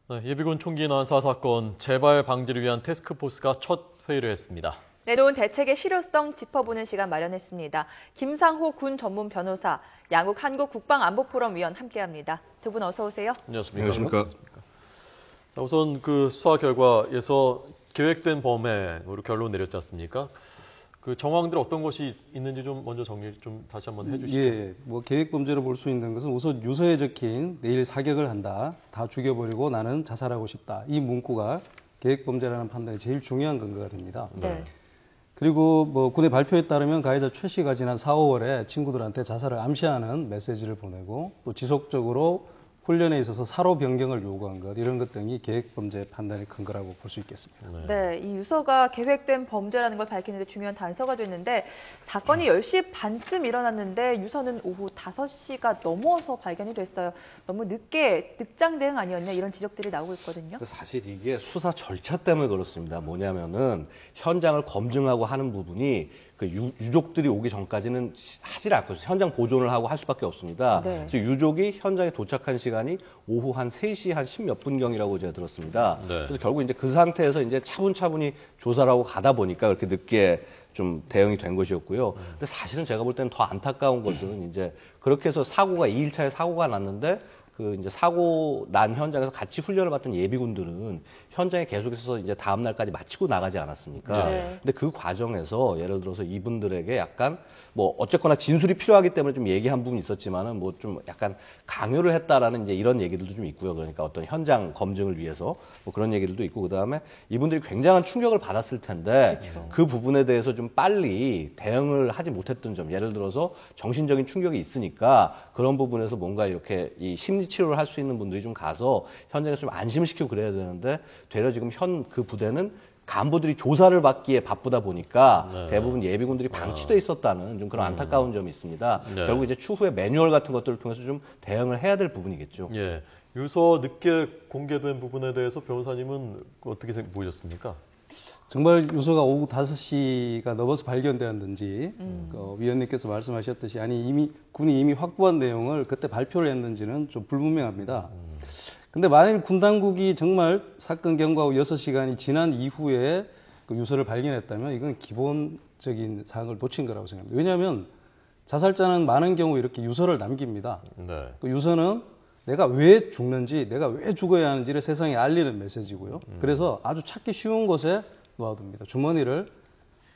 네, 예비군 총기 난사 사건 재발 방지를 위한 태스크포스가 첫 회의를 했습니다. 내놓은 대책의 실효성 짚어보는 시간 마련했습니다. 김상호 군 전문 변호사, 양욱 한국국방안보포럼 위원 함께합니다. 두 분 어서 오세요. 안녕하십니까. 자, 우선 그 수사 결과에서 계획된 범행으로 결론 내렸지 않습니까? 그 정황들 어떤 것이 있는지 좀 먼저 정리 좀 다시 한번 해주시죠. 예, 뭐 계획 범죄로 볼 수 있는 것은 우선 유서에 적힌 내일 사격을 한다, 다 죽여버리고 나는 자살하고 싶다. 이 문구가 계획 범죄라는 판단이 제일 중요한 근거가 됩니다. 네. 그리고 뭐 군의 발표에 따르면 가해자 최 씨가 지난 4, 5월에 친구들한테 자살을 암시하는 메시지를 보내고 또 지속적으로 훈련에 있어서 사로 변경을 요구한 것, 이런 것 등이 계획범죄 판단의 근거라고 볼 수 있겠습니다. 네, 이 유서가 계획된 범죄라는 걸 밝히는데 중요한 단서가 됐는데 사건이 10시 반쯤 일어났는데 유서는 오후 5시가 넘어서 발견이 됐어요. 너무 늦게 늑장 대응 아니었냐 이런 지적들이 나오고 있거든요. 사실 이게 수사 절차 때문에 그렇습니다. 뭐냐면은 현장을 검증하고 하는 부분이 그 유족들이 오기 전까지는 하질 않고 현장 보존을 하고 할 수밖에 없습니다. 네. 그래서 유족이 현장에 도착한 시간이 오후 한 3시 한 10몇 분경이라고 제가 들었습니다. 네. 그래서 결국 이제 그 상태에서 이제 차분차분히 조사를 하고 가다 보니까 그렇게 늦게 좀 대응이 된 것이었고요. 근데 사실은 제가 볼 때는 더 안타까운 것은 이제 그렇게 해서 사고가 2일차에 사고가 났는데 그 이제 사고 난 현장에서 같이 훈련을 받던 예비군들은 현장에 계속해서 이제 다음 날까지 마치고 나가지 않았습니까? 네. 근데 그 과정에서 예를 들어서 이분들에게 약간 뭐 어쨌거나 진술이 필요하기 때문에 좀 얘기한 부분이 있었지만은 뭐 좀 약간 강요를 했다라는 이제 이런 얘기들도 좀 있고요. 그러니까 어떤 현장 검증을 위해서 뭐 그런 얘기들도 있고, 그다음에 이분들이 굉장한 충격을 받았을 텐데 그렇죠. 그 부분에 대해서 좀 빨리 대응을 하지 못했던 점, 예를 들어서 정신적인 충격이 있으니까 그런 부분에서 뭔가 이렇게 이 심리 치료를 할 수 있는 분들이 좀 가서 현장에서 좀 안심시키고 그래야 되는데 되려 지금 그 부대는 간부들이 조사를 받기에 바쁘다 보니까 네. 대부분 예비군들이 방치돼 있었다는 좀 그런 안타까운 점이 있습니다. 네. 결국 이제 추후에 매뉴얼 같은 것들을 통해서 좀 대응을 해야 될 부분이겠죠. 예, 유서 늦게 공개된 부분에 대해서 변호사님은 어떻게 보셨습니까? 정말 유서가 오후 5시가 넘어서 발견되었는지 위원님께서 말씀하셨듯이 아니 군이 이미 확보한 내용을 그때 발표를 했는지는 좀 불분명합니다. 근데 만일 군 당국이 정말 사건 경과 후 6시간이 지난 이후에 그 유서를 발견했다면 이건 기본적인 사항을 놓친 거라고 생각합니다. 왜냐하면 자살자는 많은 경우 이렇게 유서를 남깁니다. 네. 그 유서는 내가 왜 죽는지, 내가 왜 죽어야 하는지를 세상에 알리는 메시지고요. 그래서 아주 찾기 쉬운 곳에 놓아둡니다. 주머니를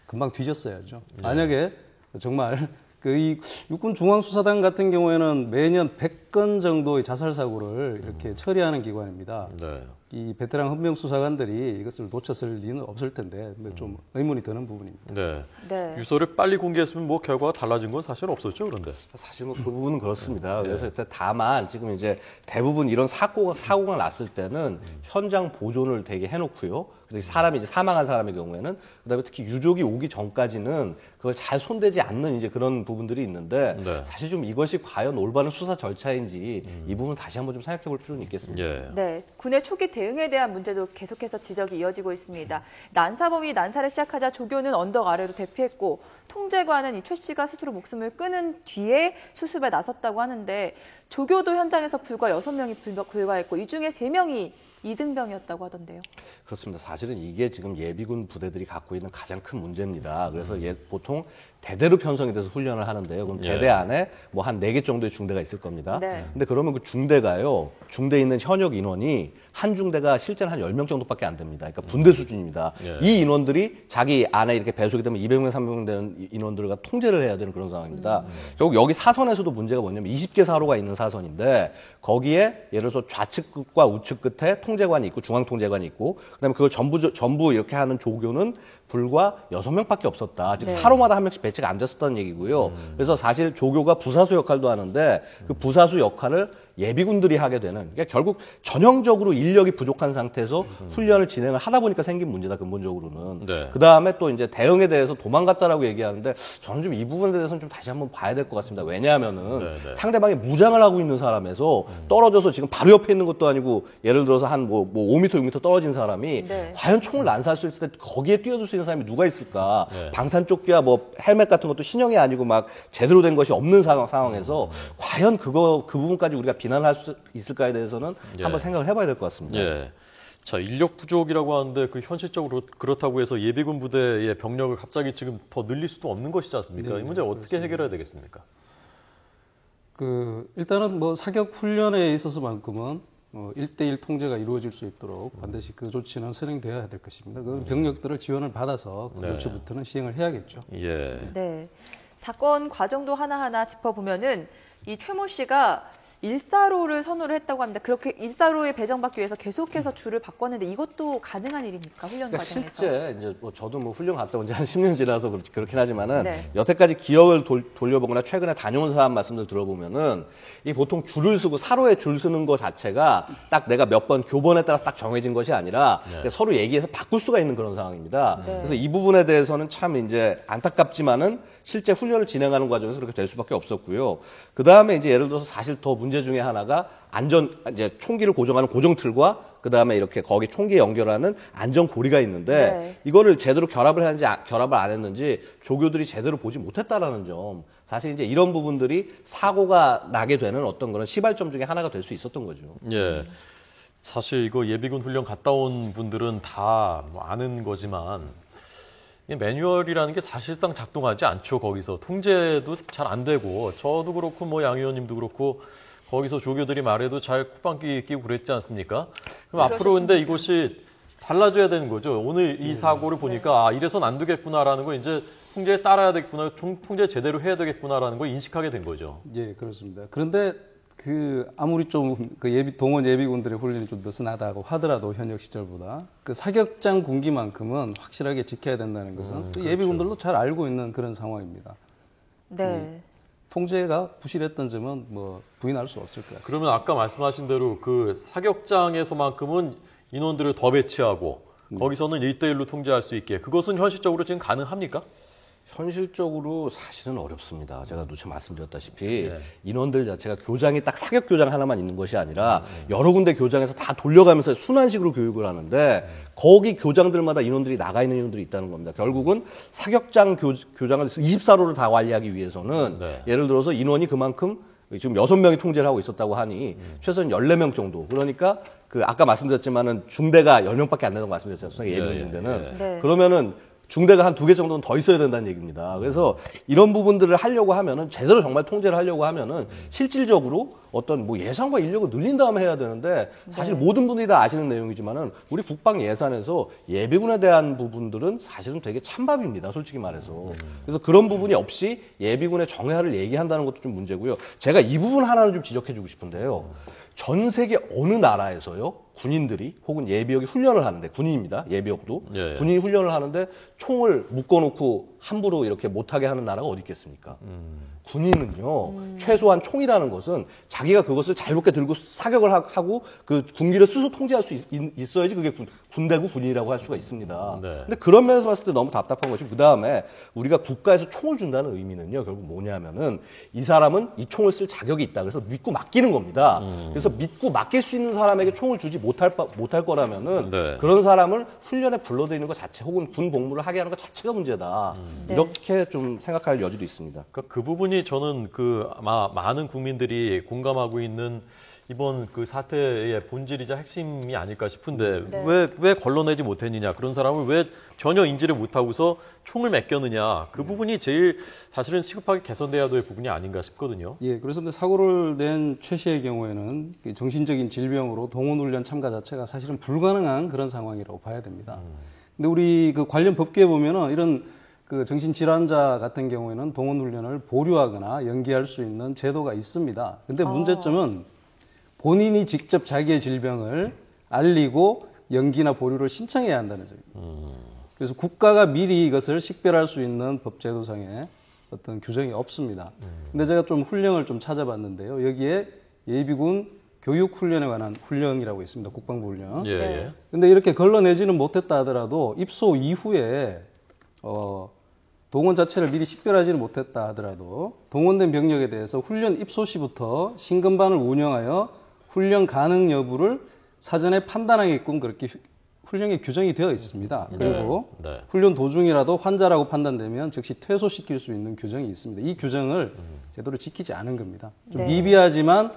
금방 뒤졌어야죠. 만약에 정말 이 육군 중앙수사단 같은 경우에는 매년 100건 정도의 자살 사고를 이렇게 처리하는 기관입니다. 네. 이 베테랑 헌병 수사관들이 이것을 놓쳤을 리는 없을 텐데 좀 의문이 드는 부분입니다. 네. 네. 유서를 빨리 공개했으면 뭐 결과가 달라진 건 사실 없었죠, 그런데. 사실 뭐 그 부분은 그렇습니다. 그래서 다만 지금 이제 대부분 이런 사고가 났을 때는 현장 보존을 되게 해놓고요. 그래서 사람이 이제 사망한 사람의 경우에는 그다음에 특히 유족이 오기 전까지는 그걸 잘 손대지 않는 이제 그런 부분들이 있는데 네. 사실 좀 이것이 과연 올바른 수사 절차인지 이 부분 다시 한번 좀 생각해 볼 필요는 있겠습니다. 예. 네, 군의 초기 대응에 대한 문제도 계속해서 지적이 이어지고 있습니다. 난사범이 난사를 시작하자 조교는 언덕 아래로 대피했고 통제관은 이 최 씨가 스스로 목숨을 끊은 뒤에 수습에 나섰다고 하는데 조교도 현장에서 불과 6명이 불과했고 이 중에 3명이 이등병이었다고 하던데요. 그렇습니다. 사실은 이게 지금 예비군 부대들이 갖고 있는 가장 큰 문제입니다. 그래서 보통 대대로 편성이 돼서 훈련을 하는데요. 그럼 대대 안에 뭐 한 4개 정도의 중대가 있을 겁니다. 네. 근데 그러면 그 중대가요, 중대에 있는 현역 인원이 한 중대가 실제는 한 10명 정도밖에 안 됩니다. 그러니까 군대 수준입니다. 예. 이 인원들이 자기 안에 이렇게 배속이 되면 200명, 300명 되는 인원들과 통제를 해야 되는 그런 상황입니다. 결국 여기 사선에서도 문제가 뭐냐면 20개 사로가 있는 사선인데 거기에 예를 들어서 좌측 끝과 우측 끝에 통제관이 있고 중앙통제관이 있고 그다음에 그걸 전부 이렇게 하는 조교는 불과 6명밖에 없었다. 즉 네. 사로마다 한 명씩 배치가 안 됐었다는 얘기고요. 그래서 사실 조교가 부사수 역할도 하는데 그 부사수 역할을 예비군들이 하게 되는, 그러니까 결국 전형적으로 인력이 부족한 상태에서 훈련을 진행을 하다 보니까 생긴 문제다, 근본적으로는. 네. 그 다음에 또 이제 대응에 대해서 도망갔다라고 얘기하는데 저는 좀 이 부분에 대해서는 좀 다시 한번 봐야 될 것 같습니다. 왜냐하면은 네. 상대방이 무장을 하고 있는 사람에서 떨어져서 지금 바로 옆에 있는 것도 아니고 예를 들어서 한 뭐 5m, 6m 떨어진 사람이 네. 과연 총을 난사할 수 있을 때 거기에 뛰어들 수 있는 사람이 누가 있을까? 네. 방탄조끼야 뭐 헬멧 같은 것도 신형이 아니고 막 제대로 된 것이 없는 상황에서 과연 그 부분까지 우리가 비난할 수 있을까에 대해서는 예. 한번 생각을 해봐야 될 것 같습니다. 예. 자, 인력 부족이라고 하는데 그 현실적으로 그렇다고 해서 예비군 부대의 병력을 갑자기 지금 더 늘릴 수도 없는 것이지 않습니까? 네, 이 문제 어떻게 그렇습니다. 해결해야 되겠습니까? 일단은 뭐 사격 훈련에 있어서만큼은 1대1 통제가 이루어질 수 있도록 반드시 그 조치는 선행되어야 될 것입니다. 그 병력들을 지원을 받아서 그 네. 조치부터는 시행을 해야겠죠. 예. 네. 사건 과정도 하나하나 짚어보면은 이 최모 씨가 일사로를 선호를 했다고 합니다. 그렇게 일사로에 배정받기 위해서 계속해서 줄을 바꿨는데 이것도 가능한 일입니까? 훈련 그러니까 과정에서. 실제 이제 뭐 저도 뭐 훈련 갔다 온 지 한 10년 지나서 그렇긴 하지만은 네. 여태까지 기억을 돌려보거나 최근에 다녀온 사람 말씀들 들어보면은 이 보통 줄을 쓰고 사로에 줄 쓰는 것 자체가 딱 내가 몇 번 교본에 따라서 딱 정해진 것이 아니라 네. 서로 얘기해서 바꿀 수가 있는 그런 상황입니다. 네. 그래서 이 부분에 대해서는 참 이제 안타깝지만은 실제 훈련을 진행하는 과정에서 그렇게 될 수밖에 없었고요. 그 다음에 이제 예를 들어서 사실 더 문제 중에 하나가 이제 총기를 고정하는 고정틀과 그 다음에 이렇게 거기 총기에 연결하는 안전고리가 있는데 네. 이거를 제대로 결합을 했는지 결합을 안 했는지 조교들이 제대로 보지 못했다라는 점. 사실 이제 이런 부분들이 사고가 나게 되는 어떤 그런 시발점 중에 하나가 될 수 있었던 거죠. 예. 사실 이거 예비군 훈련 갔다 온 분들은 다 뭐 아는 거지만 이 매뉴얼이라는 게 사실상 작동하지 않죠. 거기서 통제도 잘 안 되고 저도 그렇고 뭐 양 의원님도 그렇고 거기서 조교들이 말해도 잘 콧방귀 끼고 그랬지 않습니까? 그럼 앞으로 근데 이것이 달라져야 되는 거죠. 오늘 이 사고를 보니까 아, 이래선 안 되겠구나라는 거 이제 통제에 따라야 되겠구나, 통제 제대로 해야 되겠구나라는 걸 인식하게 된 거죠. 예, 그렇습니다. 그런데 아무리 좀 동원 예비군들의 훈련이 좀 느슨하다고 하더라도 현역 시절보다 그 사격장 군기만큼은 확실하게 지켜야 된다는 것은 또 예비군들도 잘 알고 있는 그런 상황입니다. 네. 통제가 부실했던 점은 뭐 부인할 수 없을 것 같습니다. 그러면 아까 말씀하신 대로 그 사격장에서만큼은 인원들을 더 배치하고 거기서는 1대1로 통제할 수 있게 그것은 현실적으로 지금 가능합니까? 현실적으로 사실은 어렵습니다. 제가 누차 말씀드렸다시피 네. 인원들 자체가 교장이 딱 사격 교장 하나만 있는 것이 아니라 여러 군데 교장에서 다 돌려가면서 순환식으로 교육을 하는데 거기 교장들마다 인원들이 나가 있는 인원들이 있다는 겁니다. 결국은 사격장 교장을 24로를 다 관리하기 위해서는 네. 예를 들어서 인원이 그만큼 지금 6명이 통제를 하고 있었다고 하니 최소한 14명 정도. 그러니까 아까 말씀드렸지만은 중대가 10명밖에 안 된다고 말씀드렸잖아요. 예비군 예, 중대는. 네. 그러면은 중대가 한 2개 정도는 더 있어야 된다는 얘기입니다. 그래서 이런 부분들을 하려고 하면은 제대로 정말 통제를 하려고 하면은 실질적으로 어떤 뭐 예산과 인력을 늘린 다음에 해야 되는데 사실 모든 분들이 다 아시는 내용이지만은 우리 국방 예산에서 예비군에 대한 부분들은 사실은 되게 찬밥입니다. 솔직히 말해서. 그래서 그런 부분이 없이 예비군의 정예화를 얘기한다는 것도 좀 문제고요. 제가 이 부분 하나는 좀 지적해 주고 싶은데요. 전 세계 어느 나라에서요? 군인들이 혹은 예비역이 훈련을 하는데 군인입니다. 예비역도 예. 군인이 훈련을 하는데 총을 묶어놓고 함부로 이렇게 못하게 하는 나라가 어디 있겠습니까? 군인은요 최소한 총이라는 것은 자기가 그것을 자유롭게 들고 사격을 하고 그 군기를 스스로 통제할 수 있어야지 그게 군대고 군인이라고 할 수가 있습니다. 네. 근데 그런 면에서 봤을 때 너무 답답한 것이 그 다음에 우리가 국가에서 총을 준다는 의미는요 결국 뭐냐면은 이 사람은 이 총을 쓸 자격이 있다. 그래서 믿고 맡기는 겁니다. 그래서 믿고 맡길 수 있는 사람에게 총을 주지 못할 거라면은 네. 그런 사람을 훈련에 불러들이는 것 자체 혹은 군 복무를 하게 하는 것 자체가 문제다. 네. 이렇게 좀 생각할 여지도 있습니다. 그러니까 그 부분이 저는 아마 많은 국민들이 공감하고 있는 이번 그 사태의 본질이자 핵심이 아닐까 싶은데 네. 왜 걸러내지 못했느냐 그런 사람을 왜 전혀 인지를 못하고서 총을 맡겼느냐 그 부분이 제일 사실은 시급하게 개선돼야 될 부분이 아닌가 싶거든요. 예, 그래서 근데 사고를 낸 최 씨의 경우에는 정신적인 질병으로 동원훈련 참가 자체가 사실은 불가능한 그런 상황이라고 봐야 됩니다. 근데 우리 그 관련 법규에 보면은 이런 그 정신질환자 같은 경우에는 동원훈련을 보류하거나 연기할 수 있는 제도가 있습니다. 근데 문제점은 본인이 직접 자기의 질병을 알리고 연기나 보류를 신청해야 한다는 점입니다. 그래서 국가가 미리 이것을 식별할 수 있는 법제도상에 어떤 규정이 없습니다. 근데 제가 좀 훈령을 좀 찾아봤는데요. 여기에 예비군 교육훈련에 관한 훈령이라고 있습니다. 국방부 훈령. 예, 예. 근데 이렇게 걸러내지는 못했다 하더라도 입소 이후에 동원 자체를 미리 식별하지는 못했다 하더라도 동원된 병력에 대해서 훈련 입소 시부터 신금반을 운영하여 훈련 가능 여부를 사전에 판단하게끔 그렇게 훈령에 규정이 되어 있습니다. 그리고 네. 훈련 도중이라도 환자라고 판단되면 즉시 퇴소시킬 수 있는 규정이 있습니다. 이 규정을 제대로 지키지 않은 겁니다. 좀 네. 미비하지만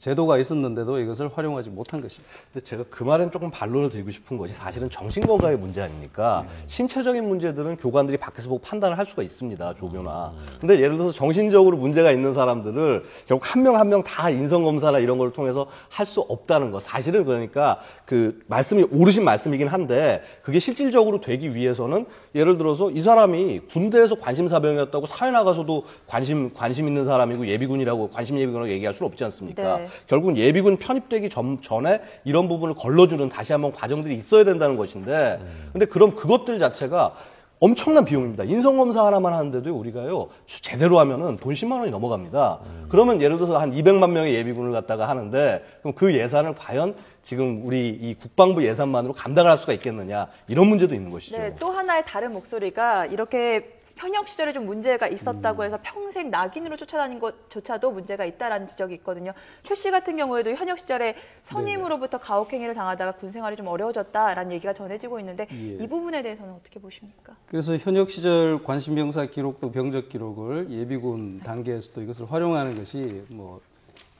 제도가 있었는데도 이것을 활용하지 못한 것입니다. 근데 제가 그 말엔 조금 반론을 드리고 싶은 것이 사실은 정신건강의 문제 아닙니까? 신체적인 문제들은 교관들이 밖에서 보고 판단을 할 수가 있습니다. 조교나. 근데 예를 들어서 정신적으로 문제가 있는 사람들을 결국 한 명 한 명 다 인성검사나 이런 걸 통해서 할 수 없다는 거. 사실은 그러니까 그 말씀이 옳으신 말씀이긴 한데 그게 실질적으로 되기 위해서는 예를 들어서 이 사람이 군대에서 관심사병이었다고 사회 나가서도 관심 있는 사람이고 예비군이라고 관심 예비군이라고 얘기할 수는 없지 않습니까? 네. 결국은 예비군 편입되기 전에 이런 부분을 걸러주는 다시 한번 과정들이 있어야 된다는 것인데 근데 그럼 그것들 자체가 엄청난 비용입니다. 인성검사 하나만 하는데도 우리가요, 제대로 하면은 돈 10만 원이 넘어갑니다. 그러면 예를 들어서 한 200만 명의 예비군을 갖다가 하는데, 그럼 그 예산을 과연 지금 우리 이 국방부 예산만으로 감당을 할 수가 있겠느냐, 이런 문제도 있는 것이죠. 네, 또 하나의 다른 목소리가 이렇게 현역 시절에 좀 문제가 있었다고 해서 평생 낙인으로 쫓아다닌 것조차도 문제가 있다라는 지적이 있거든요. 최 씨 같은 경우에도 현역 시절에 선임으로부터 가혹행위를 당하다가 군 생활이 좀 어려워졌다라는 얘기가 전해지고 있는데 이 부분에 대해서는 어떻게 보십니까? 그래서 현역 시절 관심병사 기록도 병적 기록을 예비군 단계에서도 이것을 활용하는 것이 뭐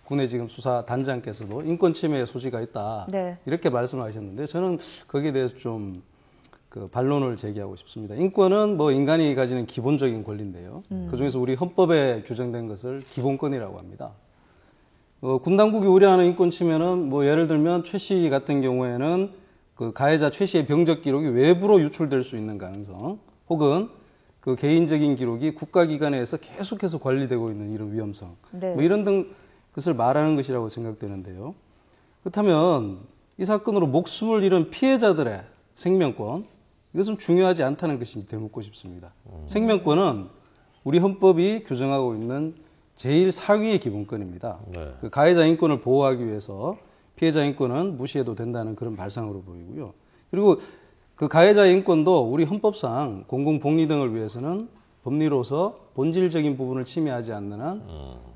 군의 지금 수사 단장께서도 인권 침해의 소지가 있다. 네. 이렇게 말씀하셨는데 저는 거기에 대해서 좀 그 반론을 제기하고 싶습니다. 인권은 뭐 인간이 가지는 기본적인 권리인데요. 그중에서 우리 헌법에 규정된 것을 기본권이라고 합니다. 군 당국이 우려하는 인권 침해는 뭐 예를 들면 최 씨 같은 경우에는 그 가해자 최 씨의 병적 기록이 외부로 유출될 수 있는 가능성, 혹은 그 개인적인 기록이 국가기관에서 계속해서 관리되고 있는 이런 위험성, 네. 뭐 이런 등 것을 말하는 것이라고 생각되는데요. 그렇다면 이 사건으로 목숨을 잃은 피해자들의 생명권, 이것은 중요하지 않다는 것인지 되묻고 싶습니다. 생명권은 우리 헌법이 규정하고 있는 제일 사위의 기본권입니다. 네. 그 가해자 인권을 보호하기 위해서 피해자 인권은 무시해도 된다는 그런 발상으로 보이고요. 그리고 그 가해자 인권도 우리 헌법상 공공복리 등을 위해서는 법리로서 본질적인 부분을 침해하지 않는 한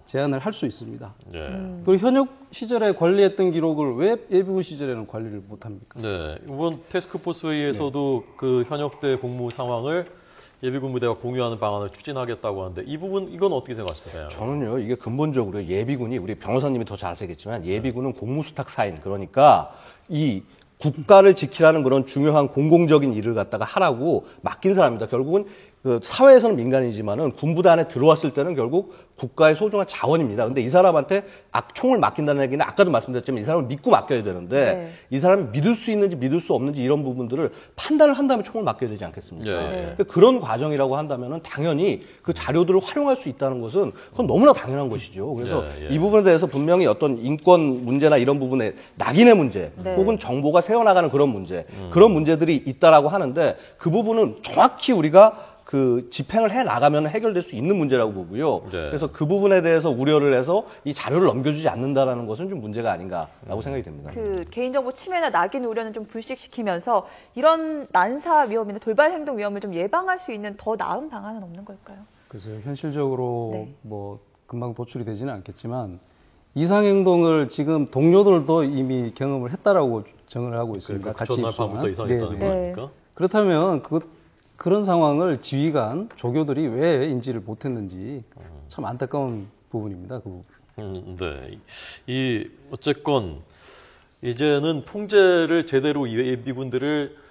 제한을 할 수 있습니다. 네. 그리고 현역 시절에 관리했던 기록을 왜 예비군 시절에는 관리를 못합니까? 네. 이번 태스크포스 회의에서도 그 현역대 복무 상황을 예비군 부대와 공유하는 방안을 추진하겠다고 하는데 이 부분 이건 어떻게 생각하세요? 저는요, 이게 근본적으로 예비군이, 우리 변호사님이 더 잘 아시겠지만 예비군은 공무수탁 사인, 그러니까 이 국가를 지키라는 그런 중요한 공공적인 일을 갖다가 하라고 맡긴 사람입니다. 결국은 그 사회에서는 민간이지만은 군부대 안에 들어왔을 때는 결국 국가의 소중한 자원입니다. 근데 이 사람한테 총을 맡긴다는 얘기는 아까도 말씀드렸지만 이 사람을 믿고 맡겨야 되는데 네. 이 사람이 믿을 수 있는지 믿을 수 없는지 이런 부분들을 판단을 한 다음에 총을 맡겨야 되지 않겠습니까? 예, 예. 그런 과정이라고 한다면은 당연히 그 자료들을 활용할 수 있다는 것은 그건 너무나 당연한 것이죠. 그래서 예, 예. 이 부분에 대해서 분명히 어떤 인권 문제나 이런 부분에 낙인의 문제 네. 혹은 정보가 새어나가는 그런 문제 그런 문제들이 있다라고 하는데 그 부분은 정확히 우리가 그 집행을 해 나가면 해결될 수 있는 문제라고 보고요. 네. 그래서 그 부분에 대해서 우려를 해서 이 자료를 넘겨주지 않는다라는 것은 좀 문제가 아닌가라고 생각이 됩니다. 그 개인정보 침해나 낙인 우려는 좀 불식시키면서 이런 난사 위험이나 돌발 행동 위험을 좀 예방할 수 있는 더 나은 방안은 없는 걸까요? 그래서 현실적으로 네. 뭐 금방 도출이 되지는 않겠지만 이상행동을 지금 동료들도 이미 경험을 했다라고 정을 하고 있습니다. 그러니까 전날 밤부터 이상했다는 네네. 거 아닙니까? 그렇다면 그런 상황을 지휘관, 조교들이 왜 인지를 못했는지 참 안타까운 부분입니다. 그 부분. 네. 이 어쨌건 이제는 통제를 제대로 예비군들을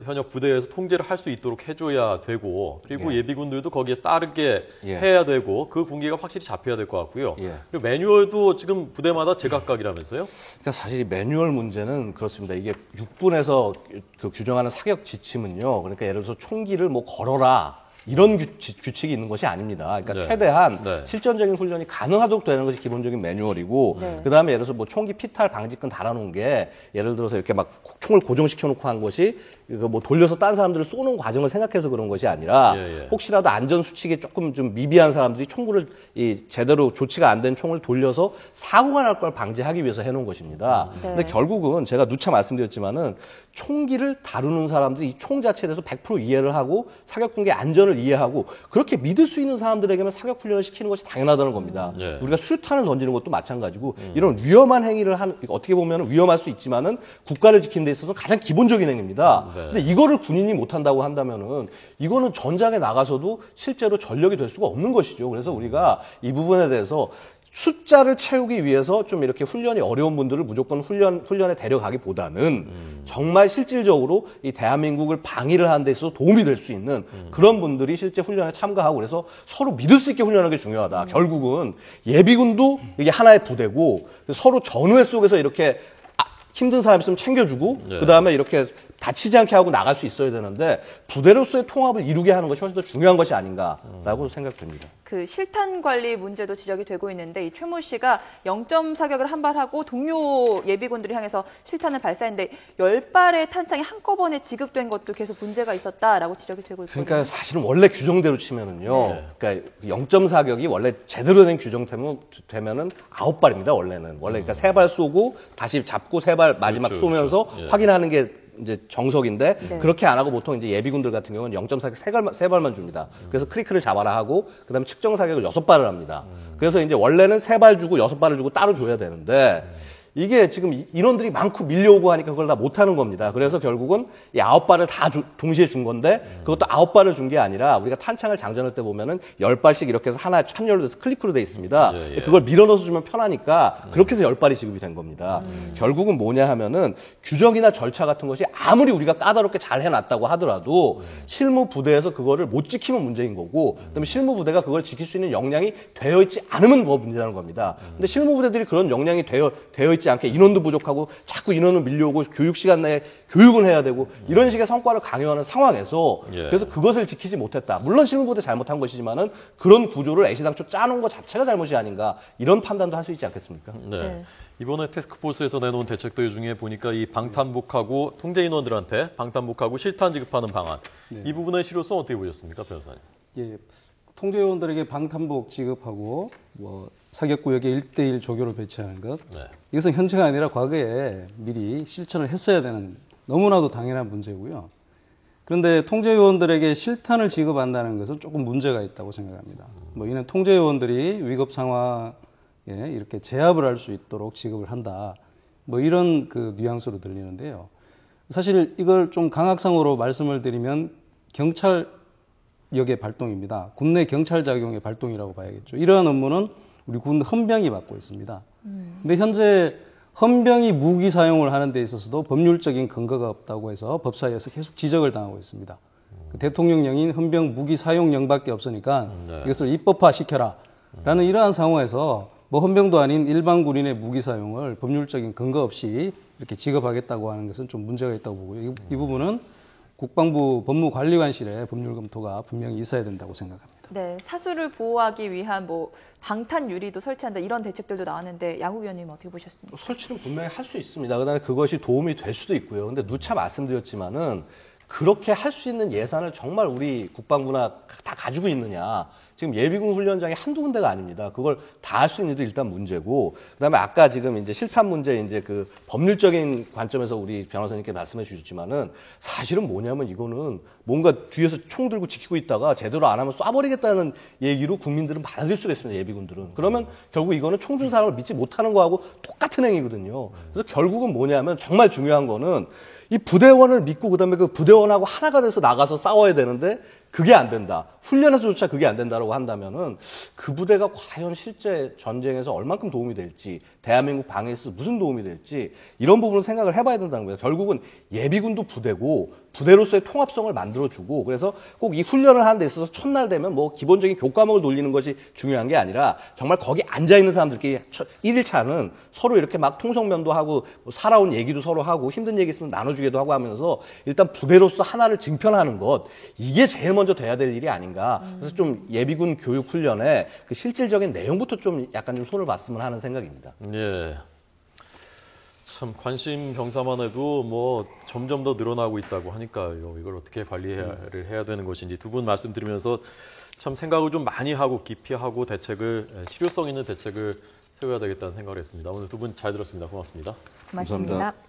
현역 부대에서 통제를 할 수 있도록 해줘야 되고 그리고 예비군들도 거기에 따르게 해야 되고 그 군기가 확실히 잡혀야 될 것 같고요. 그리고 매뉴얼도 지금 부대마다 제각각이라면서요? 그러니까 사실 이 매뉴얼 문제는 그렇습니다. 이게 육군에서 그 규정하는 사격 지침은요. 그러니까 예를 들어서 총기를 뭐 걸어라. 이런 규칙이 있는 것이 아닙니다. 그러니까 네. 최대한 네. 실전적인 훈련이 가능하도록 되는 것이 기본적인 매뉴얼이고, 네. 그 다음에 예를 들어서 뭐 총기 피탈 방지끈 달아놓은 게 예를 들어서 이렇게 막 총을 고정시켜놓고 한 것이 이거 뭐 돌려서 딴 사람들을 쏘는 과정을 생각해서 그런 것이 아니라 혹시라도 안전 수칙에 조금 좀 미비한 사람들이 총구를 제대로 조치가 안 된 총을 돌려서 사고가 날 걸 방지하기 위해서 해놓은 것입니다. 네. 근데 결국은 제가 누차 말씀드렸지만은 총기를 다루는 사람들이 이 총 자체에 대해서 100% 이해를 하고 사격 군기의 안전을 이해하고 그렇게 믿을 수 있는 사람들에게만 사격 훈련을 시키는 것이 당연하다는 겁니다. 우리가 수류탄을 던지는 것도 마찬가지고 이런 위험한 행위를 하는 어떻게 보면 위험할 수 있지만은 국가를 지키는 데 있어서 가장 기본적인 행위입니다. 근데 이거를 군인이 못한다고 한다면은 이거는 전장에 나가서도 실제로 전력이 될 수가 없는 것이죠. 그래서 우리가 이 부분에 대해서 숫자를 채우기 위해서 좀 이렇게 훈련이 어려운 분들을 무조건 훈련에 데려가기보다는 정말 실질적으로 이 대한민국을 방위를 하는 데 있어서 도움이 될 수 있는 그런 분들이 실제 훈련에 참가하고 그래서 서로 믿을 수 있게 훈련하는 게 중요하다. 결국은 예비군도 이게 하나의 부대고 서로 전우회 속에서 이렇게 힘든 사람 있으면 챙겨주고 그다음에 이렇게 다치지 않게 하고 나갈 수 있어야 되는데 부대로서의 통합을 이루게 하는 것이 훨씬 더 중요한 것이 아닌가라고 생각됩니다. 그 실탄 관리 문제도 지적이 되고 있는데 이 최모 씨가 0점 사격을 한 발 하고 동료 예비군들을 향해서 실탄을 발사했는데 10발의 탄창이 한꺼번에 지급된 것도 계속 문제가 있었다라고 지적이 되고 있거든요. 그러니까 사실은 원래 규정대로 치면은요. 그러니까 0점 사격이 원래 제대로 된 규정되면은 9발입니다. 원래는. 원래 그러니까 3발 쏘고 다시 잡고 3발 마지막 그렇죠, 쏘면서 그렇죠. 예. 확인하는 게 이제 정석인데 네. 그렇게 안 하고 보통 이제 예비군들 같은 경우는 0점 사격 3발만 줍니다. 그래서 크리크를 잡아라 하고 그다음에 측정 사격을 6발을 합니다. 그래서 이제 원래는 3발 주고 6발을 주고 따로 줘야 되는데 이게 지금 인원들이 많고 밀려오고 하니까 그걸 다 못하는 겁니다. 그래서 결국은 이 9발을 다 동시에 준 건데 그것도 9발을 준 게 아니라 우리가 탄창을 장전할 때 보면은 10발씩 이렇게 해서 하나에 참여로 돼서 클리크로 돼 있습니다. 그걸 밀어넣어서 주면 편하니까 그렇게 해서 10발이 지급이 된 겁니다. 결국은 뭐냐 하면은 규정이나 절차 같은 것이 아무리 우리가 까다롭게 잘 해놨다고 하더라도 실무 부대에서 그거를 못 지키면 문제인 거고 그다음에 실무 부대가 그걸 지킬 수 있는 역량이 되어 있지 않으면 뭐 문제라는 겁니다. 근데 실무 부대들이 그런 역량이 되어 있지 않게 인원도 부족하고 자꾸 인원은 밀려오고 교육 시간 내에 교육은 해야 되고 이런 식의 성과를 강요하는 상황에서 그래서 그것을 지키지 못했다. 물론 실무부대 잘못한 것이지만은 그런 구조를 애시당초 짜놓은 것 자체가 잘못이 아닌가 이런 판단도 할 수 있지 않겠습니까? 네. 이번에 태스크포스에서 내놓은 대책들 중에 보니까 이 방탄복하고 통제 인원들한테 방탄복하고 실탄 지급하는 방안 이 부분의 실효성 어떻게 보셨습니까, 변호사님? 예, 통제요원들에게 방탄복 지급하고 뭐 사격구역에 1대1 조교를 배치하는 것. 네. 이것은 현재가 아니라 과거에 미리 실천을 했어야 되는 너무나도 당연한 문제고요. 그런데 통제요원들에게 실탄을 지급한다는 것은 조금 문제가 있다고 생각합니다. 뭐 이는 통제요원들이 위급 상황에 이렇게 제압을 할 수 있도록 지급을 한다. 뭐 이런 그 뉘앙스로 들리는데요. 사실 이걸 좀 강학상으로 말씀을 드리면 경찰력의 발동입니다. 국내 경찰 작용의 발동이라고 봐야겠죠. 이러한 업무는 우리 군 헌병이 맡고 있습니다. 근데 현재 헌병이 무기 사용을 하는 데 있어서도 법률적인 근거가 없다고 해서 법사위에서 계속 지적을 당하고 있습니다. 그 대통령령인 헌병 무기 사용령밖에 없으니까 이것을 입법화시켜라 라는 이러한 상황에서 뭐 헌병도 아닌 일반 군인의 무기 사용을 법률적인 근거 없이 이렇게 지급하겠다고 하는 것은 좀 문제가 있다고 보고요. 이 부분은 국방부 법무관리관실의 법률 검토가 분명히 있어야 된다고 생각합니다. 네, 사수를 보호하기 위한 뭐 방탄 유리도 설치한다 이런 대책들도 나왔는데 양욱 의원님 어떻게 보셨습니까? 설치는 분명히 할 수 있습니다. 그다음에 그것이 도움이 될 수도 있고요. 근데 누차 말씀드렸지만은 그렇게 할 수 있는 예산을 정말 우리 국방부나 다 가지고 있느냐. 지금 예비군 훈련장이 한두 군데가 아닙니다. 그걸 다 할 수 있는 게 일단 문제고, 그다음에 아까 지금 이제 실탄 문제 이제 그 법률적인 관점에서 우리 변호사님께 말씀해 주셨지만은 사실은 뭐냐면 이거는 뭔가 뒤에서 총 들고 지키고 있다가 제대로 안 하면 쏴버리겠다는 얘기로 국민들은 받아들일 수가 있습니다. 예비군들은. 그러면 결국 이거는 총 준 사람을 믿지 못하는 거하고 똑같은 행위거든요. 그래서 결국은 뭐냐면 정말 중요한 거는 이 부대원을 믿고 그다음에 그 부대원하고 하나가 돼서 나가서 싸워야 되는데 그게 안 된다. 훈련에서조차 그게 안 된다라고 한다면은 그 부대가 과연 실제 전쟁에서 얼만큼 도움이 될지, 대한민국 방위에 있어서 무슨 도움이 될지 이런 부분을 생각을 해봐야 된다는 거예요. 결국은 예비군도 부대고 부대로서의 통합성을 만들어주고, 그래서 꼭 이 훈련을 하는 데 있어서 첫날 되면 뭐 기본적인 교과목을 돌리는 것이 중요한 게 아니라 정말 거기 앉아있는 사람들끼리 1일차는 서로 이렇게 막 통성면도 하고 뭐 살아온 얘기도 서로 하고 힘든 얘기 있으면 나눠주기도 하고 하면서 일단 부대로서 하나를 증편하는 것, 이게 제일 먼저 돼야 될 일이 아닌가. 그래서 좀 예비군 교육 훈련에 그 실질적인 내용부터 좀 약간 좀 손을 봤으면 하는 생각입니다. 예. 참 관심 병사만 해도 뭐 점점 더 늘어나고 있다고 하니까요. 이걸 어떻게 관리를 해야 되는 것인지 두 분 말씀 드리면서 참 생각을 좀 많이 하고 깊이 하고 대책을, 실효성 있는 대책을 세워야 되겠다는 생각을 했습니다. 오늘 두 분 잘 들었습니다. 고맙습니다. 고맙습니다. 감사합니다.